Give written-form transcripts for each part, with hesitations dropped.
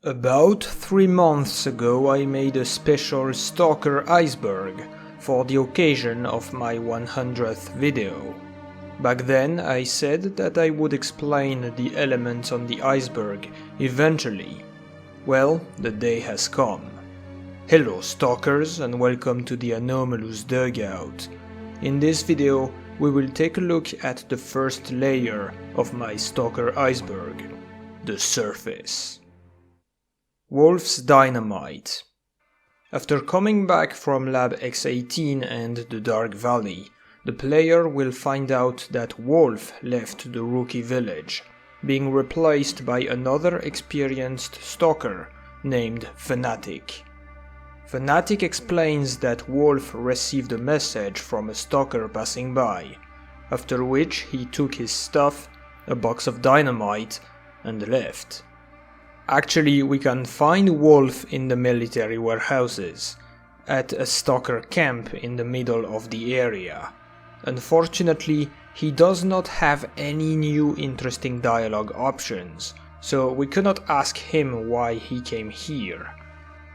About 3 months ago I made a special S.T.A.L.K.E.R. iceberg for the occasion of my 100th video. Back then I said that I would explain the elements on the iceberg eventually. Well, the day has come. Hello stalkers and welcome to the anomalous dugout. In this video we will take a look at the first layer of my S.T.A.L.K.E.R. iceberg, the surface. Wolf's Dynamite. After coming back from Lab X18 and the Dark Valley, the player will find out that Wolf left the rookie village, being replaced by another experienced stalker named Fanatic. Fanatic explains that Wolf received a message from a stalker passing by, after which he took his stuff, a box of dynamite, and left. Actually, we can find Wolf in the military warehouses, at a stalker camp in the middle of the area. Unfortunately, he does not have any new interesting dialogue options, so we cannot ask him why he came here.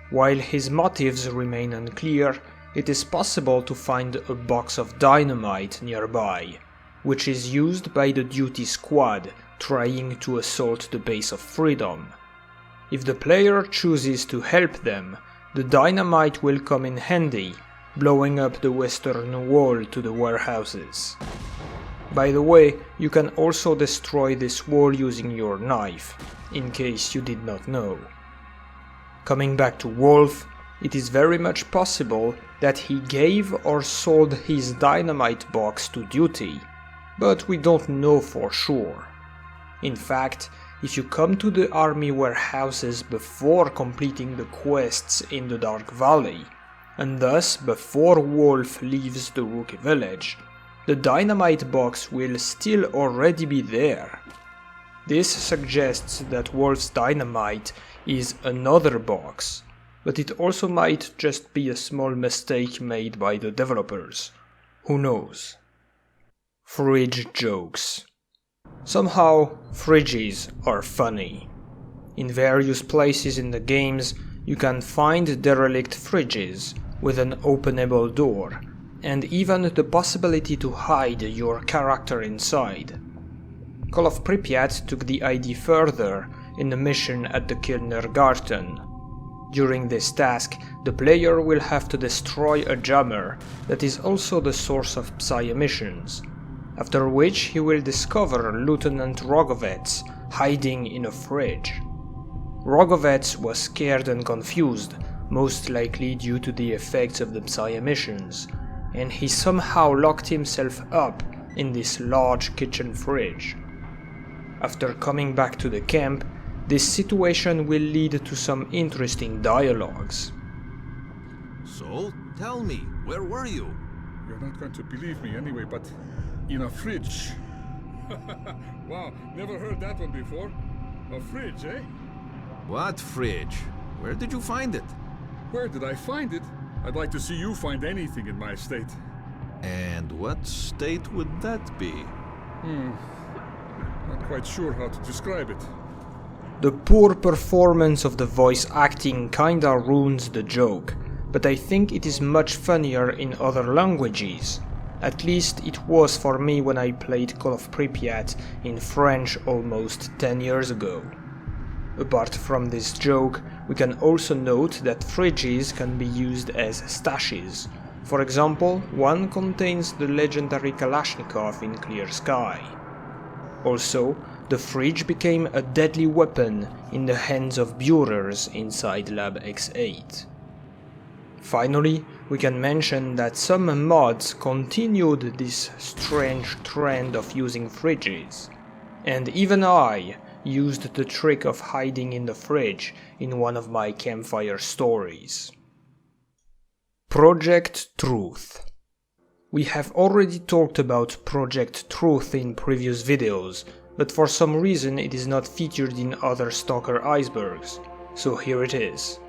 While his motives remain unclear, it is possible to find a box of dynamite nearby, which is used by the duty squad trying to assault the base of Freedom. If the player chooses to help them, the dynamite will come in handy, blowing up the western wall to the warehouses. By the way, you can also destroy this wall using your knife, in case you did not know. Coming back to Wolf, it is very much possible that he gave or sold his dynamite box to duty, but we don't know for sure. In fact, if you come to the army warehouses before completing the quests in the Dark Valley, and thus before Wolf leaves the rookie village, the dynamite box will still already be there. This suggests that Wolf's dynamite is another box, but it also might just be a small mistake made by the developers. Who knows? Fridge jokes. Somehow, fridges are funny. In various places in the games, you can find derelict fridges with an openable door, and even the possibility to hide your character inside. Call of Pripyat took the idea further in the mission at the kindergarten. During this task, the player will have to destroy a jammer that is also the source of psi-emissions, after which he will discover Lieutenant Rogovets hiding in a fridge. Rogovets was scared and confused, most likely due to the effects of the psi-emissions, and he somehow locked himself up in this large kitchen fridge. After coming back to the camp, this situation will lead to some interesting dialogues. So, tell me, where were you? You're not going to believe me anyway, but in a fridge. Wow, never heard that one before. A fridge, eh? What fridge? Where did you find it? Where did I find it? I'd like to see you find anything in my estate. And what state would that be? Not quite sure how to describe it. The poor performance of the voice acting kinda ruins the joke, but I think it is much funnier in other languages. At least it was for me when I played Call of Pripyat in French almost 10 years ago. Apart from this joke, we can also note that fridges can be used as stashes. For example, one contains the legendary Kalashnikov in Clear Sky. Also, the fridge became a deadly weapon in the hands of Bureaus inside Lab X8. Finally, we can mention that some mods continued this strange trend of using fridges, and even I used the trick of hiding in the fridge in one of my campfire stories. Project Truth. We have already talked about Project Truth in previous videos, but for some reason it is not featured in other S.T.A.L.K.E.R. icebergs, so here it is.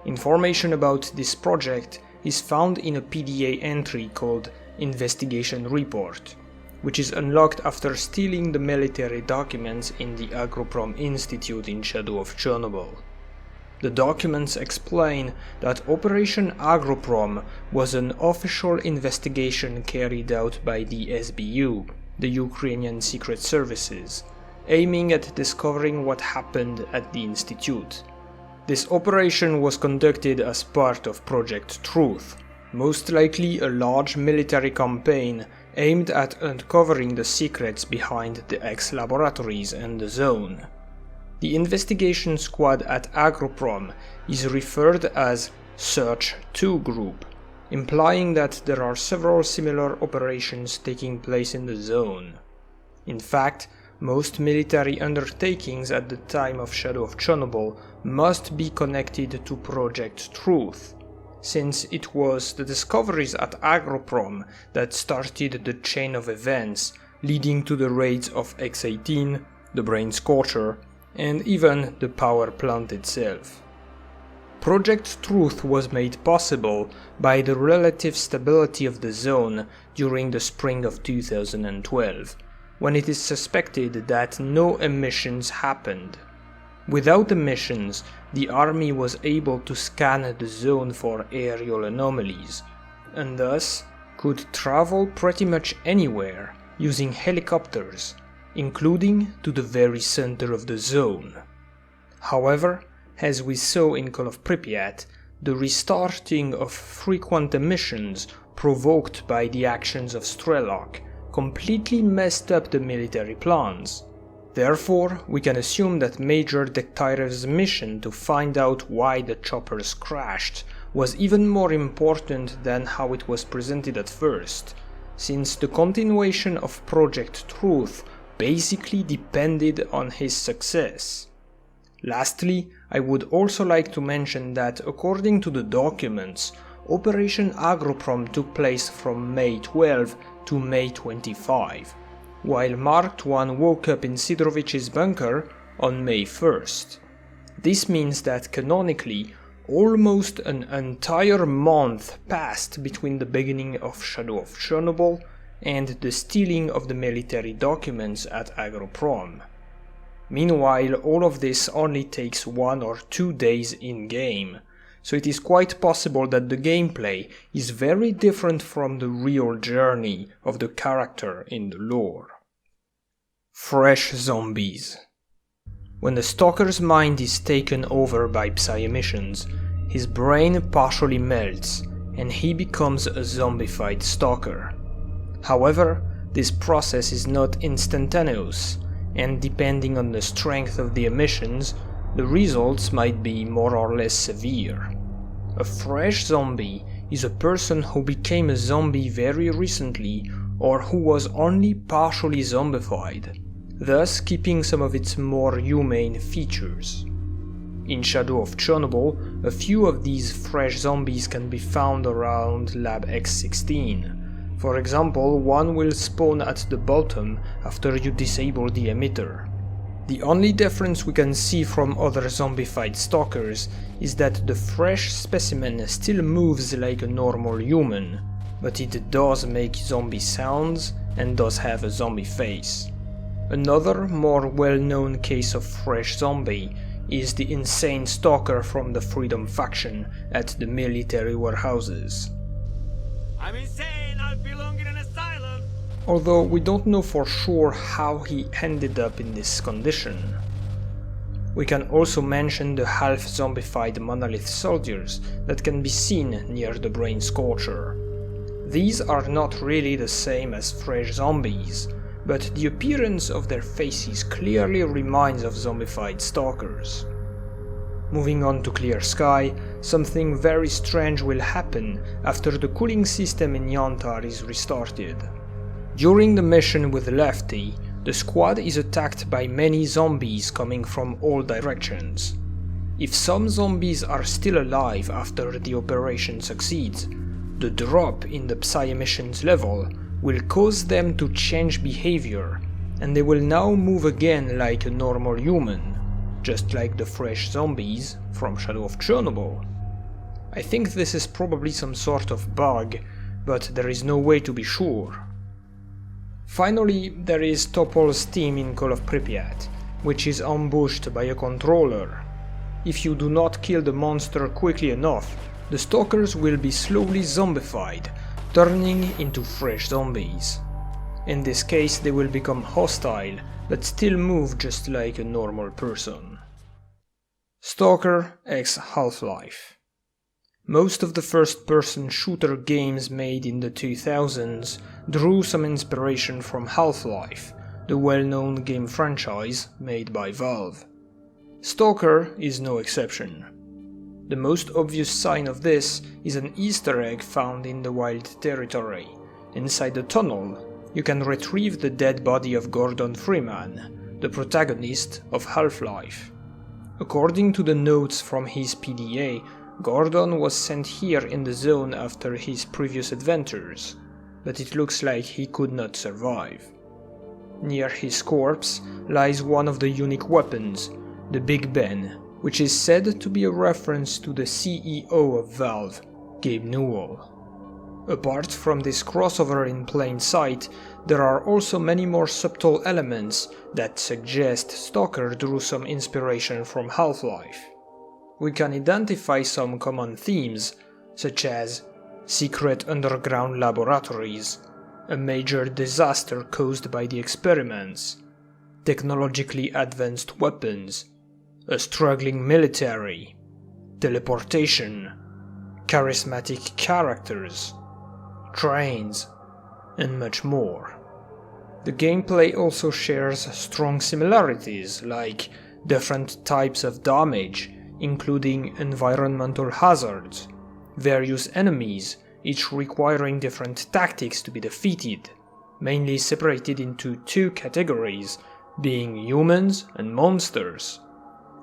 Information about this project is found in a PDA entry called Investigation Report, which is unlocked after stealing the military documents in the Agroprom Institute in Shadow of Chernobyl. The documents explain that Operation Agroprom was an official investigation carried out by the SBU, the Ukrainian Secret Services, aiming at discovering what happened at the institute. This operation was conducted as part of Project Truth, most likely a large military campaign aimed at uncovering the secrets behind the X-laboratories and the zone. The investigation squad at Agroprom is referred as Search 2 Group, implying that there are several similar operations taking place in the zone. In fact, most military undertakings at the time of Shadow of Chernobyl must be connected to Project Truth, since it was the discoveries at Agroprom that started the chain of events leading to the raids of X-18, the Brain Scorcher, and even the power plant itself. Project Truth was made possible by the relative stability of the zone during the spring of 2012, when it is suspected that no emissions happened. Without emissions, the army was able to scan the zone for aerial anomalies, and thus could travel pretty much anywhere using helicopters, including to the very center of the zone. However, as we saw in Call of Pripyat, the restarting of frequent emissions provoked by the actions of Strelok completely messed up the military plans. Therefore, we can assume that Major Dekhtyrev's mission to find out why the choppers crashed was even more important than how it was presented at first, since the continuation of Project Truth basically depended on his success. Lastly, I would also like to mention that according to the documents, Operation Agroprom took place from May 12 to May 25, while Mark I woke up in Sidorovich's bunker on May 1st. This means that canonically, almost an entire month passed between the beginning of Shadow of Chernobyl and the stealing of the military documents at Agroprom. Meanwhile, all of this only takes 1 or 2 days in-game, so it is quite possible that the gameplay is very different from the real journey of the character in the lore. Fresh zombies. When the stalker's mind is taken over by psi-emissions, his brain partially melts and he becomes a zombified stalker. However, this process is not instantaneous, and depending on the strength of the emissions, the results might be more or less severe. A fresh zombie is a person who became a zombie very recently or who was only partially zombified, thus keeping some of its more humane features. In Shadow of Chernobyl, a few of these fresh zombies can be found around Lab X-16. For example, one will spawn at the bottom after you disable the emitter. The only difference we can see from other zombified stalkers is that the fresh specimen still moves like a normal human, but it does make zombie sounds and does have a zombie face. Another more well-known case of fresh zombie is the insane stalker from the Freedom faction at the military warehouses. I'm insane, I belong in an asylum! Although we don't know for sure how he ended up in this condition. We can also mention the half-zombified monolith soldiers that can be seen near the Brain Scorcher. These are not really the same as fresh zombies, but the appearance of their faces clearly reminds of zombified stalkers. Moving on to Clear Sky, something very strange will happen after the cooling system in Yantar is restarted. During the mission with Lefty, the squad is attacked by many zombies coming from all directions. If some zombies are still alive after the operation succeeds, the drop in the psi-emissions level will cause them to change behavior, and they will now move again like a normal human, just like the fresh zombies from Shadow of Chernobyl. I think this is probably some sort of bug, but there is no way to be sure. Finally, there is Topol's team in Call of Pripyat, which is ambushed by a controller. if you do not kill the monster quickly enough, the stalkers will be slowly zombified, turning into fresh zombies. In this case they will become hostile, but still move just like a normal person. Stalker x Half-Life. Most of the first-person shooter games made in the 2000s drew some inspiration from Half-Life, the well-known game franchise made by Valve. Stalker is no exception. The most obvious sign of this is an Easter egg found in the Wild Territory. Inside the tunnel, you can retrieve the dead body of Gordon Freeman, the protagonist of Half-Life. According to the notes from his PDA, Gordon was sent here in the zone after his previous adventures, but it looks like he could not survive. Near his corpse lies one of the unique weapons, the Big Ben, which is said to be a reference to the CEO of Valve, Gabe Newell. Apart from this crossover in plain sight, there are also many more subtle elements that suggest Stalker drew some inspiration from Half-Life. We can identify some common themes, such as secret underground laboratories, a major disaster caused by the experiments, technologically advanced weapons, a struggling military, teleportation, charismatic characters, trains, and much more. The gameplay also shares strong similarities, like different types of damage, including environmental hazards, various enemies, each requiring different tactics to be defeated, mainly separated into two categories, being humans and monsters.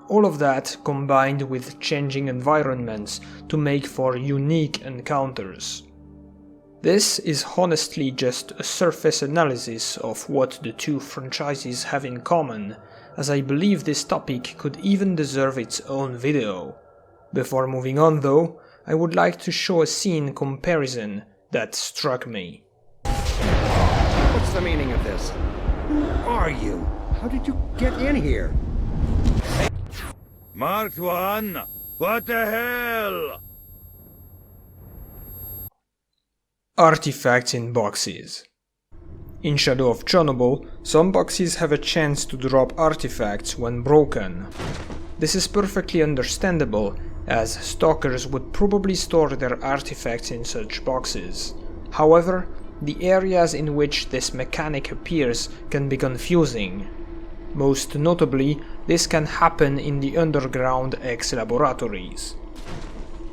All of that combined with changing environments to make for unique encounters. This is honestly just a surface analysis of what the two franchises have in common, as I believe this topic could even deserve its own video. Before moving on though, I would like to show a scene comparison that struck me. What's the meaning of this? Who are you? How did you get in here? Marked one! What the hell? Artifacts in boxes. In Shadow of Chernobyl, some boxes have a chance to drop artifacts when broken. This is perfectly understandable, as stalkers would probably store their artifacts in such boxes. However, the areas in which this mechanic appears can be confusing. Most notably, this can happen in the underground X laboratories.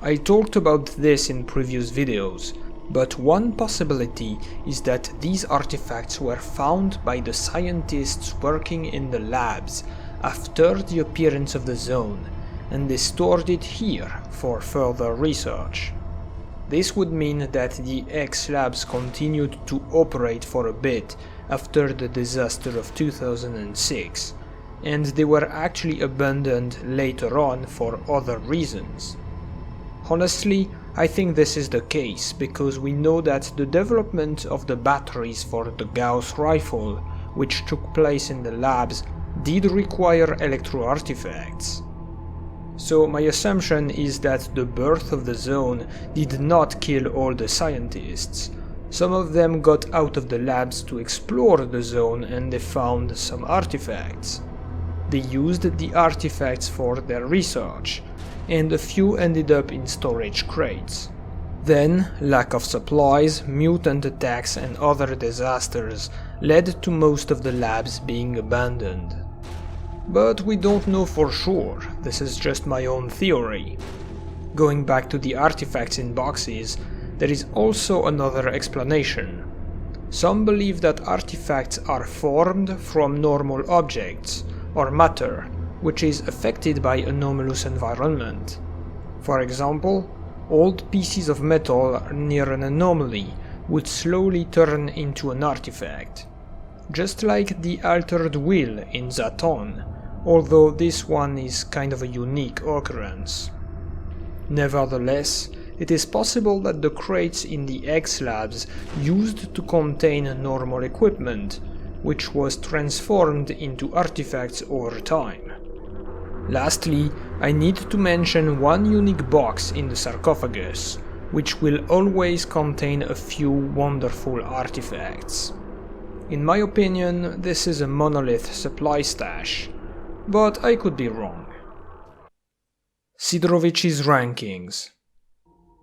I talked about this in previous videos, but one possibility is that these artifacts were found by the scientists working in the labs after the appearance of the zone, and they stored it here for further research. This would mean that the X labs continued to operate for a bit after the disaster of 2006, and they were actually abandoned later on for other reasons. Honestly, I think this is the case because we know that the development of the batteries for the Gauss rifle, which took place in the labs, did require electro-artifacts. So my assumption is that the birth of the zone did not kill all the scientists. Some of them got out of the labs to explore the zone and they found some artifacts. They used the artifacts for their research, and a few ended up in storage crates. Then, lack of supplies, mutant attacks and other disasters led to most of the labs being abandoned. But we don't know for sure, this is just my own theory. Going back to the artifacts in boxes, there is also another explanation. Some believe that artifacts are formed from normal objects, or matter, which is affected by anomalous environment. For example, old pieces of metal near an anomaly would slowly turn into an artifact. Just like the altered wheel in Zaton, although this one is kind of a unique occurrence. Nevertheless, it is possible that the crates in the X labs used to contain normal equipment, which was transformed into artifacts over time. Lastly, I need to mention one unique box in the sarcophagus, which will always contain a few wonderful artifacts. In my opinion, this is a monolith supply stash, but I could be wrong. Sidorovich's rankings.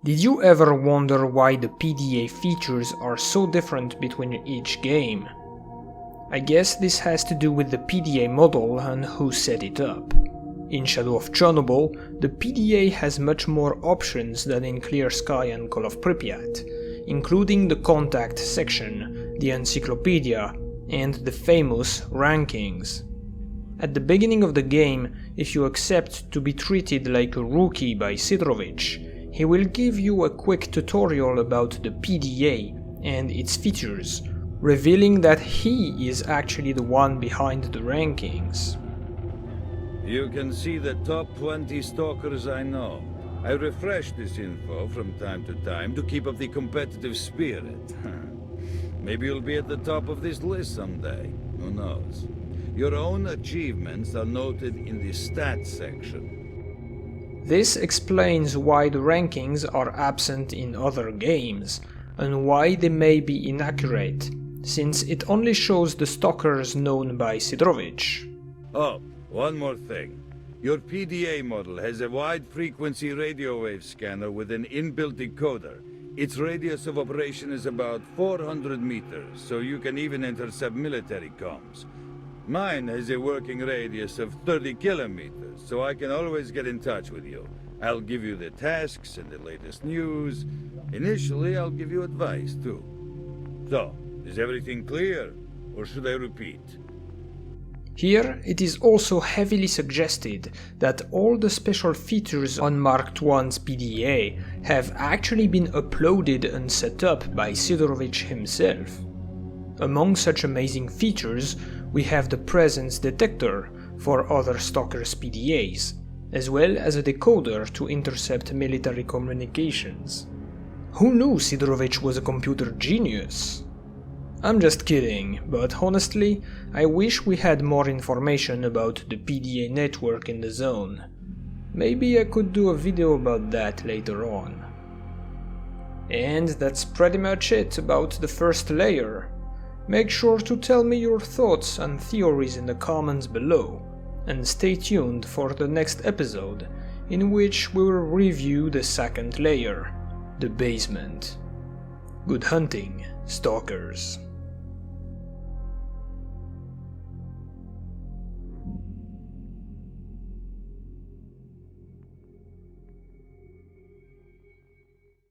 Did you ever wonder why the PDA features are so different between each game? I guess this has to do with the PDA model and who set it up. In Shadow of Chernobyl, the PDA has much more options than in Clear Sky and Call of Pripyat, including the contact section, the encyclopedia, and the famous rankings. At the beginning of the game, if you accept to be treated like a rookie by Sidorovich, he will give you a quick tutorial about the PDA and its features, revealing that he is actually the one behind the rankings. You can see the top 20 stalkers I know. I refresh this info from time to time to keep up the competitive spirit. Maybe you'll be at the top of this list someday. Who knows? Your own achievements are noted in the stats section. This explains why the rankings are absent in other games, and why they may be inaccurate, since it only shows the stalkers known by Sidorovich. Oh, one more thing. Your PDA model has a wide-frequency radio wave scanner with an inbuilt decoder. Its radius of operation is about 400 meters, so you can even enter sub-military comms. Mine has a working radius of 30 kilometers, so I can always get in touch with you. I'll give you the tasks and the latest news. Initially, I'll give you advice, too. So, is everything clear, or should I repeat? Here, it is also heavily suggested that all the special features on Mark I's PDA have actually been uploaded and set up by Sidorovich himself. Among such amazing features, we have the presence detector for other stalkers' PDAs, as well as a decoder to intercept military communications. Who knew Sidorovich was a computer genius? I'm just kidding, but honestly, I wish we had more information about the PDA network in the zone. Maybe I could do a video about that later on. And that's pretty much it about the first layer. Make sure to tell me your thoughts and theories in the comments below, and stay tuned for the next episode, in which we will review the second layer, the basement. Good hunting, stalkers.